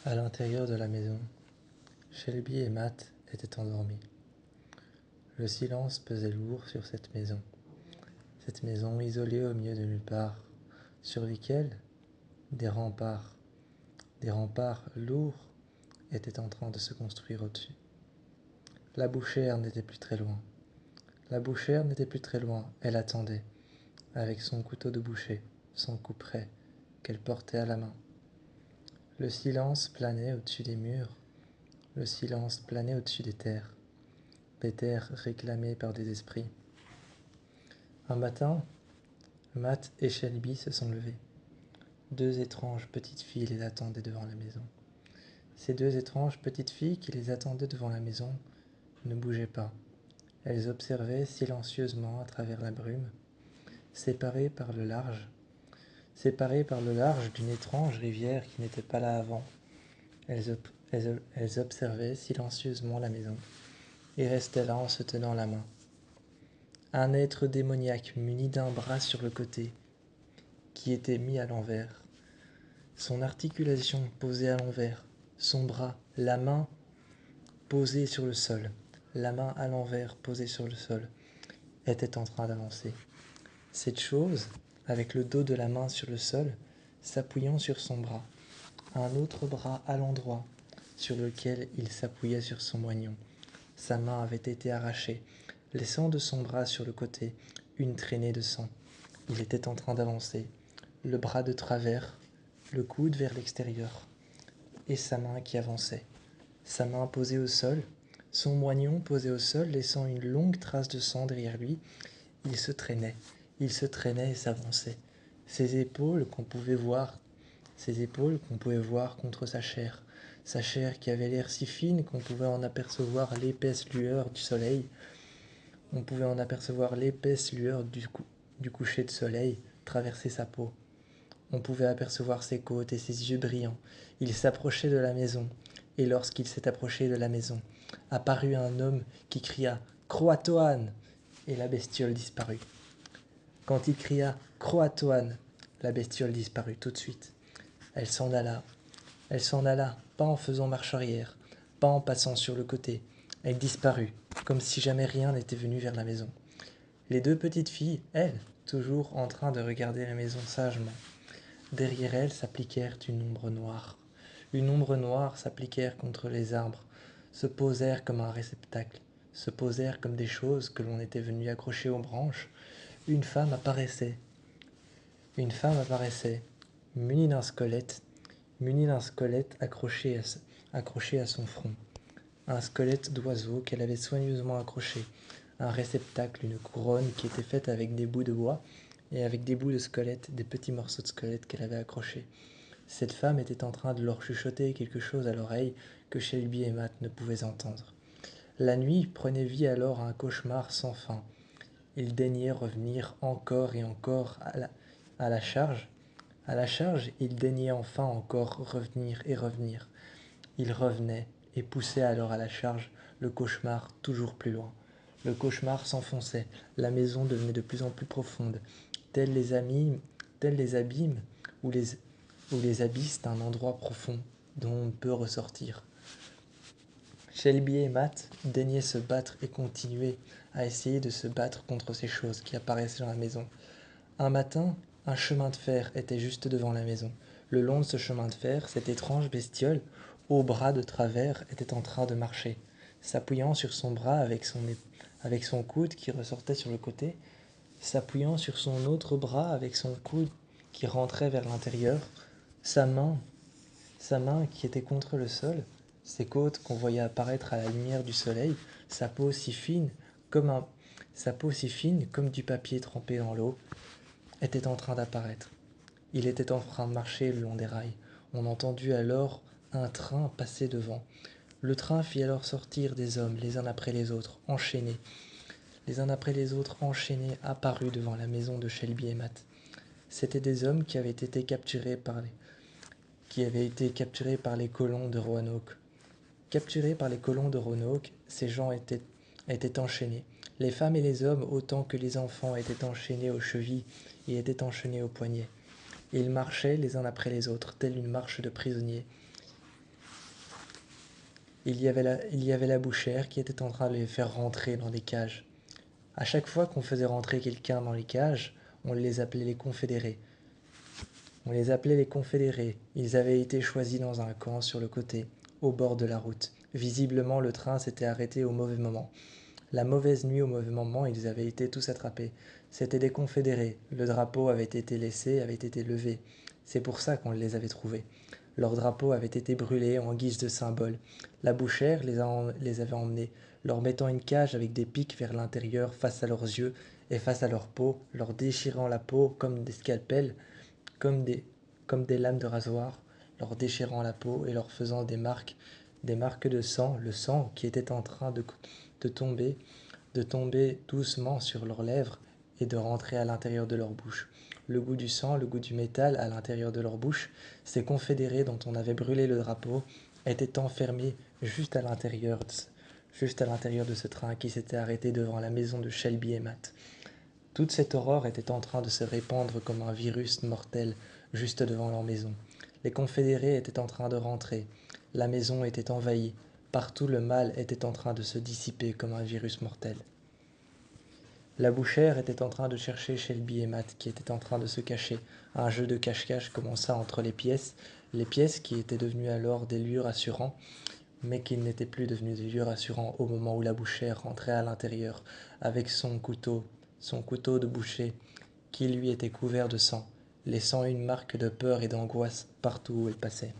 À l'intérieur de la maison, Shelby et Matt étaient endormis. Le silence pesait lourd sur cette maison isolée au milieu de nulle part, sur lesquels des remparts lourds étaient en train de se construire au-dessus. La bouchère n'était plus très loin. Elle attendait, avec son couteau de boucher, son couperet, qu'elle portait à la main. Le silence planait au-dessus des murs, le silence planait au-dessus des terres réclamées par des esprits. Un matin, Matt et Shelby se sont levés. Deux étranges petites filles les attendaient devant la maison. Ces deux étranges petites filles qui les attendaient devant la maison ne bougeaient pas. Elles observaient silencieusement à travers la brume, séparées par le large d'une étrange rivière qui n'était pas là avant. Elles observaient silencieusement la maison et restaient là en se tenant la main. Un être démoniaque muni d'un bras sur le côté, qui était mis à l'envers, son articulation posée à l'envers, son bras, la main posée sur le sol, la main à l'envers posée sur le sol, était en train d'avancer. Cette chose, avec le dos de la main sur le sol, s'appuyant sur son bras, un autre bras à l'endroit sur lequel il s'appuyait sur son moignon. Sa main avait été arrachée, laissant de son bras sur le côté une traînée de sang. Il était en train d'avancer, le bras de travers, le coude vers l'extérieur, et sa main qui avançait. Sa main posée au sol, son moignon posé au sol, laissant une longue trace de sang derrière lui. Il se traînait et s'avançait. Ses épaules qu'on pouvait voir contre sa chair qui avait l'air si fine qu'on pouvait en apercevoir l'épaisse lueur du soleil. On pouvait en apercevoir l'épaisse lueur du coucher de soleil traverser sa peau. On pouvait apercevoir ses côtes et ses yeux brillants. Il s'approchait de la maison, et lorsqu'il s'est approché de la maison, apparut un homme qui cria « Croatoan !» et la bestiole disparut. Quand il cria « Croatoan !» la bestiole disparut tout de suite. Elle s'en alla, pas en faisant marche arrière, pas en passant sur le côté. Elle disparut, comme si jamais rien n'était venu vers la maison. Les deux petites filles, elles, toujours en train de regarder la maison sagement. Derrière elles s'appliquèrent une ombre noire. Une ombre noire s'appliquèrent contre les arbres, se posèrent comme un réceptacle, se posèrent comme des choses que l'on était venu accrocher aux branches. Une femme apparaissait, munie d'un squelette accroché à son front. Un squelette d'oiseau qu'elle avait soigneusement accroché, un réceptacle, une couronne qui était faite avec des bouts de bois et avec des bouts de squelette, des petits morceaux de squelette qu'elle avait accrochés. Cette femme était en train de leur chuchoter quelque chose à l'oreille que Shelby et Matt ne pouvaient entendre. La nuit prenait vie alors à un cauchemar sans fin. Ils daignaient revenir encore et encore à la charge. À la charge, ils daignaient enfin encore revenir et revenir. Ils revenaient et poussaient alors à la charge le cauchemar toujours plus loin. Le cauchemar s'enfonçait, la maison devenait de plus en plus profonde, tels les abîmes ou les abysses d'un endroit profond dont on ne peut ressortir. Shelby et Matt daignaient se battre et continuaient à essayer de se battre contre ces choses qui apparaissaient dans la maison. Un matin, un chemin de fer était juste devant la maison. Le long de ce chemin de fer, cette étrange bestiole, aux bras de travers, était en train de marcher, s'appuyant sur son bras avec son coude qui ressortait sur le côté, s'appuyant sur son autre bras avec son coude qui rentrait vers l'intérieur, sa main qui était contre le sol, ses côtes qu'on voyait apparaître à la lumière du soleil, sa peau si fine comme du papier trempé dans l'eau, était en train d'apparaître. Il était en train de marcher le long des rails. On entendit alors un train passer devant. Le train fit alors sortir des hommes, les uns après les autres, enchaînés. Les uns après les autres, enchaînés, apparus devant la maison de Shelby et Matt. C'étaient des hommes qui avaient été capturés par les colons de Roanoke. Capturés par les colons de Roanoke, ces gens étaient enchaînés. Les femmes et les hommes, autant que les enfants, étaient enchaînés aux chevilles et étaient enchaînés aux poignets. Ils marchaient les uns après les autres, telle une marche de prisonniers. Il y avait la bouchère qui était en train de les faire rentrer dans des cages. À chaque fois qu'on faisait rentrer quelqu'un dans les cages, on les appelait les confédérés. On les appelait les confédérés. Ils avaient été choisis dans un camp sur le côté, au bord de la route. Visiblement, le train s'était arrêté au mauvais moment. La mauvaise nuit au mauvais moment, ils avaient été tous attrapés. C'étaient des confédérés. Le drapeau avait été laissé, avait été levé. C'est pour ça qu'on les avait trouvés. Leur drapeau avait été brûlé en guise de symbole. La bouchère les avait emmenés, leur mettant une cage avec des pics vers l'intérieur face à leurs yeux et face à leur peau, leur déchirant la peau comme des scalpels, comme des, comme des lames de rasoir, leur déchirant la peau et leur faisant des marques de sang, le sang qui était en train de tomber, de tomber doucement sur leurs lèvres et de rentrer à l'intérieur de leur bouche. Le goût du sang, le goût du métal à l'intérieur de leur bouche, ces confédérés dont on avait brûlé le drapeau étaient enfermés juste à l'intérieur de ce train qui s'était arrêté devant la maison de Shelby et Matt. Toute cette aurore était en train de se répandre comme un virus mortel juste devant leur maison. Les confédérés étaient en train de rentrer. La maison était envahie. Partout le mal était en train de se dissiper comme un virus mortel. La bouchère était en train de chercher Shelby et Matt qui étaient en train de se cacher. Un jeu de cache-cache commença entre les pièces qui étaient devenues alors des lieux rassurants, mais qui n'étaient plus devenus des lieux rassurants au moment où la bouchère rentrait à l'intérieur avec son couteau de boucher qui lui était couvert de sang, laissant une marque de peur et d'angoisse partout où elle passait.